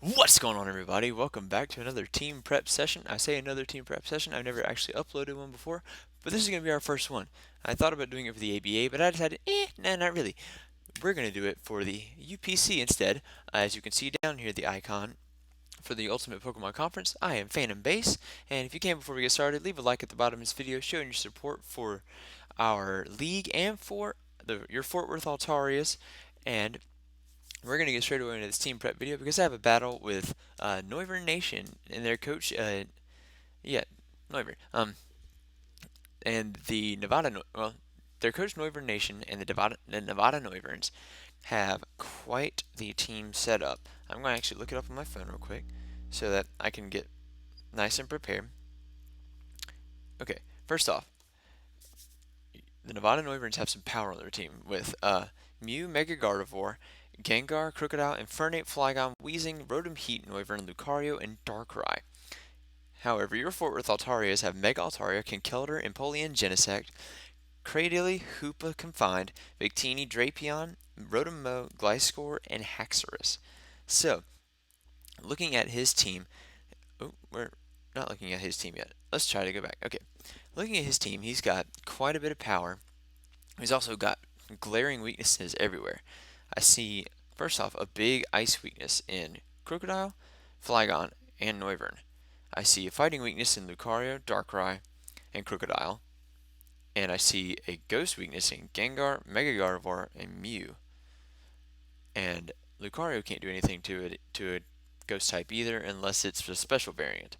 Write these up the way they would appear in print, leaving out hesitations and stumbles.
What's going on, everybody? Welcome back to another team prep session. I say another team prep session. I've never actually uploaded one before, but this is going to be our first one. I thought about doing it for the ABA, but I decided, nah, not really. We're going to do it for the UPC instead. As you can see down here, the icon for the Ultimate Pokemon Conference. I am Phantombass, and if you can, before we get started, leave a like at the bottom of this video showing your support for our league and for your Fort Worth Altarias. And we're going to get straight away into this team prep video because I have a battle with NoivernNation and their coach, yeah, Noivern, and the their coach NoivernNation and the Nevada Noiverns have quite the team set up. I'm going to actually look it up on my phone real quick so that I can get nice and prepared. Okay, first off, the Nevada Noiverns have some power on their team with Mew, Mega Gardevoir, Gengar, Crocodile, Infernape, Flygon, Weezing, Rotom Heat, Noivern, Lucario, and Darkrai. However, your Fort Worth Altarias have Mega Altaria, Conkeldurr, Empoleon, Genesect, Cradily, Hoopa Confined, Victini, Drapion, Rotom-Mow, Gliscor, and Haxorus. So, looking at his team, oh, we're not looking at his team yet. Let's try to go back. Okay, looking at his team, he's got quite a bit of power. He's also got glaring weaknesses everywhere. I see, first off, a big ice weakness in Crocodile, Flygon, and Noivern. I see a fighting weakness in Lucario, Darkrai, and Crocodile. And I see a ghost weakness in Gengar, Mega Gardevoir, and Mew. And Lucario can't do anything to a ghost type either unless it's a special variant.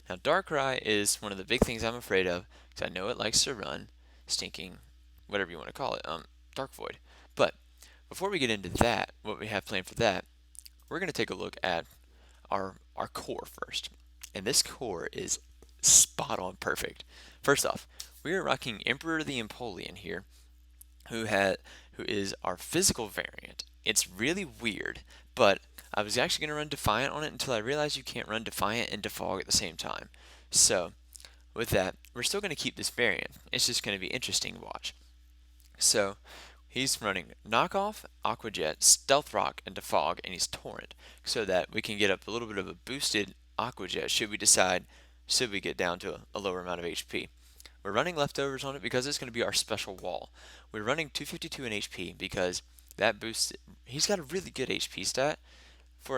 Now Darkrai is one of the big things I'm afraid of because I know it likes to run stinking, whatever you want to call it, Dark Void. But before we get into that, what we have planned for that, we're going to take a look at our core first. And this core is spot on perfect. First off, we are rocking Emperor the Empoleon here, who is our physical variant. It's really weird, but I was actually going to run Defiant on it until I realized you can't run Defiant and Defog at the same time. So, with that, we're still going to keep this variant. It's just going to be interesting to watch. So, he's running Knockoff, Aqua Jet, Stealth Rock, and Defog, and he's Torrent, so that we can get up a little bit of a boosted Aqua Jet should we get down to a lower amount of HP. We're running leftovers on it because it's going to be our special wall. We're running 252 in HP because that boosts. He's got a really good HP stat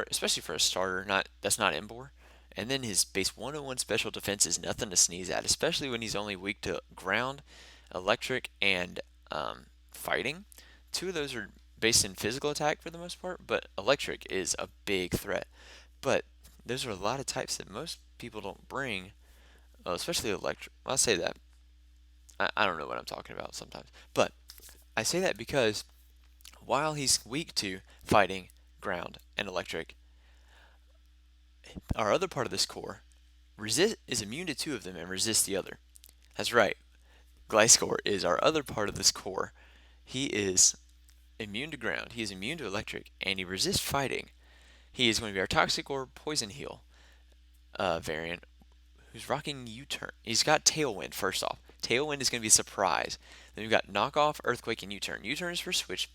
especially for a starter. That's not Embor. And then his base 101 special defense is nothing to sneeze at, especially when he's only weak to ground, electric, and fighting. Two of those are based in physical attack for the most part, but electric is a big threat. But those are a lot of types that most people don't bring, especially electric. Well, I'll say that. I don't know what I'm talking about sometimes. But I say that because while he's weak to fighting, ground, and electric, our other part of this core is immune to two of them and resists the other. That's right. Gliscor is our other part of this core. He is immune to ground, he is immune to electric, and he resists fighting. He is going to be our Toxic Orb Poison Heal variant who's rocking U-Turn. He's got Tailwind first off. Tailwind is going to be a surprise. Then we've got Knockoff, Earthquake, and U-Turn. U-Turn is for switch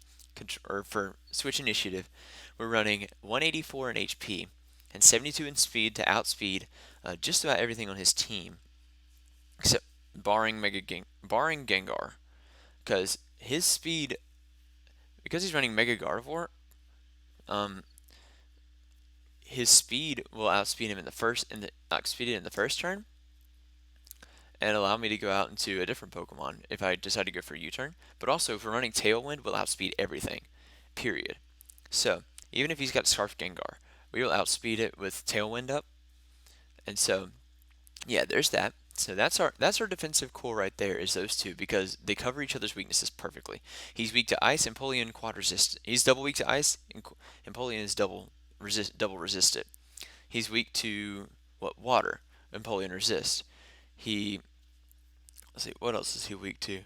initiative. We're running 184 in HP and 72 in speed to outspeed just about everything on his team, except barring Gengar, because his speed, because he's running Mega Gardevoir, um, his speed will outspeed him in the first turn, and allow me to go out into a different Pokemon if I decide to go for U-turn. But also, if we're running Tailwind, we'll outspeed everything. Period. So, even if he's got Scarf Gengar, we will outspeed it with Tailwind up. And so, yeah, there's that. So that's our defensive core right there, is those two, because they cover each other's weaknesses perfectly. He's weak to ice, Empoleon quad resist. He's double weak to ice, and Empoleon is double resisted. He's weak to water, Empoleon resist. He Let's see, what else is he weak to?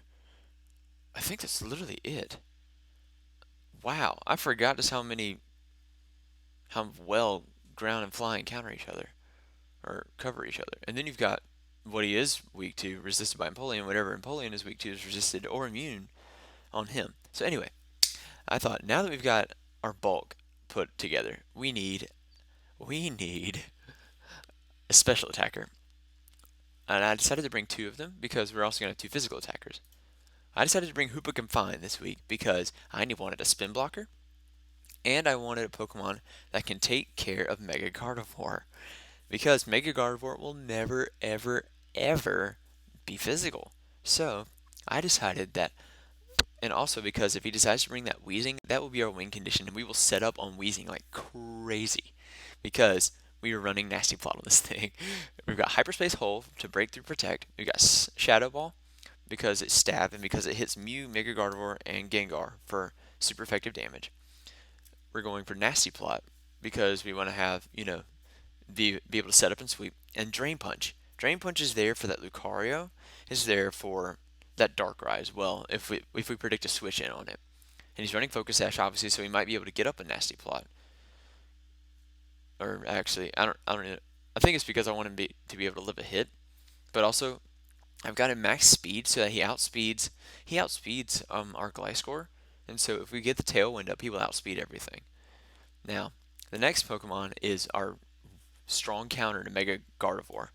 I think that's literally it. Wow, I forgot just how well ground and flying counter each other or cover each other. And then you've got what he is weak to, resisted by Empoleon. Whatever Empoleon is weak to is resisted or immune on him. So anyway, I thought now that we've got our bulk put together, we need we need a special attacker. And I decided to bring two of them because we're also going to have two physical attackers. I decided to bring Hoopa Confine this week because I wanted a spin blocker and I wanted a Pokemon that can take care of Mega Gardevoir. Because Mega Gardevoir will never, ever, ever be physical. So I decided that, and also because if he decides to bring that Wheezing, that will be our win condition, and we will set up on Wheezing like crazy. Because we are running Nasty Plot on this thing. We've got Hyperspace Hole to break through Protect. We've got Shadow Ball because it's stab and because it hits Mew, Mega Gardevoir, and Gengar for super effective damage. We're going for Nasty Plot because we want to have, be able to set up and sweep. And Drain Punch. Drain Punch is there for that Lucario, is there for that Darkrai as well, if we predict a switch in on it. And he's running Focus Sash, obviously, so he might be able to get up a Nasty Plot. Or actually, I don't know. I think it's because I want him to be able to live a hit. But also, I've got him max speed so that he outspeeds our Gliscor. And so if we get the Tailwind up, he will outspeed everything. Now, the next Pokemon is our strong counter to Mega Gardevoir.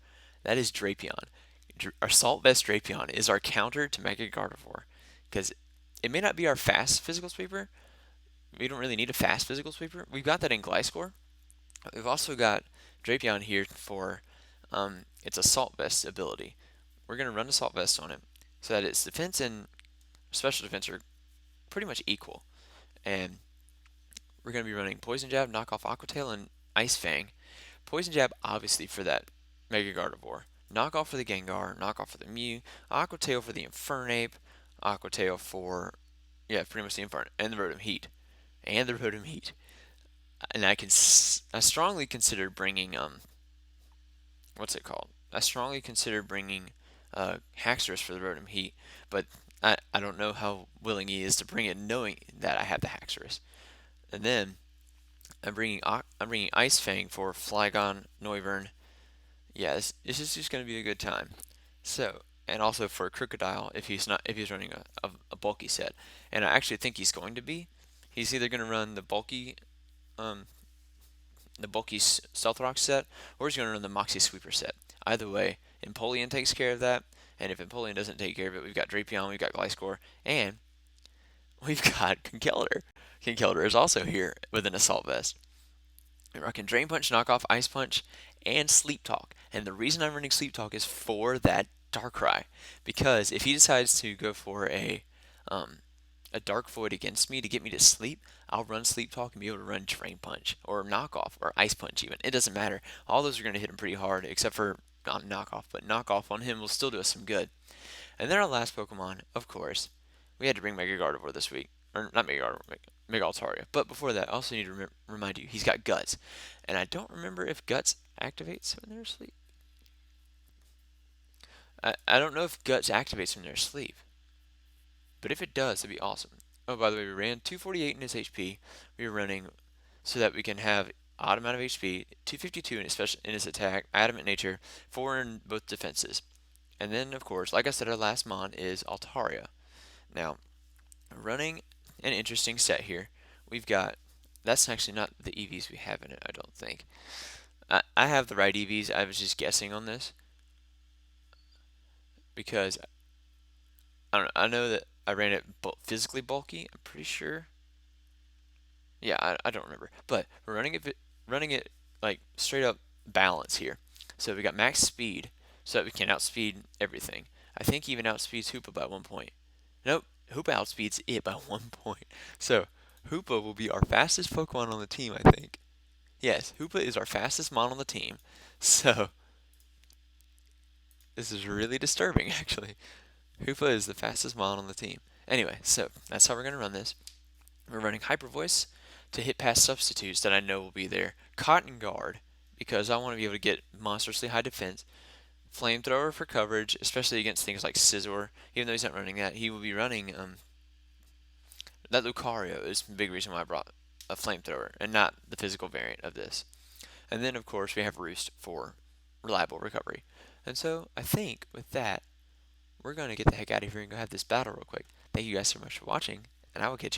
That is Drapion. Our Salt Vest Drapion is our counter to Mega Gardevoir. Because it may not be our fast physical sweeper. We don't really need a fast physical sweeper. We've got that in Gliscor. We've also got Drapion here for its Assault Vest ability. We're going to run Assault Vest on him so that its defense and special defense are pretty much equal. And we're going to be running Poison Jab, Knock Off Aqua Tail, and Ice Fang. Poison Jab, obviously, for that Mega Gardevoir. Knock Off for the Gengar, Knock Off for the Mew, Aqua Tail for the Infernape, Aqua Tail for, yeah, pretty much the Infernape, and the Rotom Heat. And the Rotom Heat. And I strongly consider bringing, what's it called? I strongly consider bringing Haxorus for the Rotom Heat, but I don't know how willing he is to bring it knowing that I have the Haxorus. And then I'm bringing Ice Fang for Flygon, Noivern. Yeah, this is just going to be a good time. So, and also for Crocodile if he's running a bulky set, and I actually think he's going to be. He's either going to run um, the bulky Stealth Rock set, or he's going to run the Moxie Sweeper set. Either way, Empoleon takes care of that, and if Empoleon doesn't take care of it, we've got Drapion, we've got Gliscor, and we've got Conkeldurr. Conkeldurr is also here with an Assault Vest. We're rocking Drain Punch, Knock Off, Ice Punch, and Sleep Talk. And the reason I'm running Sleep Talk is for that Darkrai, because if he decides to go for a Dark Void against me to get me to sleep, I'll run Sleep Talk and be able to run Drain Punch or Knock Off or Ice Punch even. It doesn't matter. All those are going to hit him pretty hard, except for not Knock Off, but Knock Off on him will still do us some good. And then our last Pokemon, of course, we had to bring Mega Gardevoir this week. Or not Mega Gardevoir, Mega Altaria. But before that, I also need to remind you, he's got Guts. And I don't remember if Guts activates when they're asleep. I don't know if Guts activates when they're asleep. But if it does, it'd be awesome. Oh, by the way, we ran 248 in his HP. We were running so that we can have odd amount of HP, 252 in his attack, adamant nature, 4 in both defenses. And then, of course, like I said, our last mon is Altaria. Now, running an interesting set here. We've got, that's actually not the EVs we have in it, I don't think. I have the right EVs. I was just guessing on this because I don't know, I know that I ran it physically bulky. I'm pretty sure. Yeah, I don't remember, but we're running it like straight up balance here. So we got max speed, so that we can outspeed everything. I think he even outspeeds Hoopa by 1 point. Nope, Hoopa outspeeds it by 1 point. So Hoopa will be our fastest Pokemon on the team, I think. Yes, Hoopa is our fastest mon on the team. So this is really disturbing, actually. Hoopa is the fastest mon on the team. Anyway, so that's how we're going to run this. We're running Hyper Voice to hit past substitutes that I know will be there. Cotton Guard, because I want to be able to get monstrously high defense. Flamethrower for coverage, especially against things like Scizor. Even though he's not running that, he will be running that Lucario is the big reason why I brought a Flamethrower and not the physical variant of this. And then, of course, we have Roost for reliable recovery. And so I think with that, we're going to get the heck out of here and go have this battle real quick. Thank you guys so much for watching, and I will catch you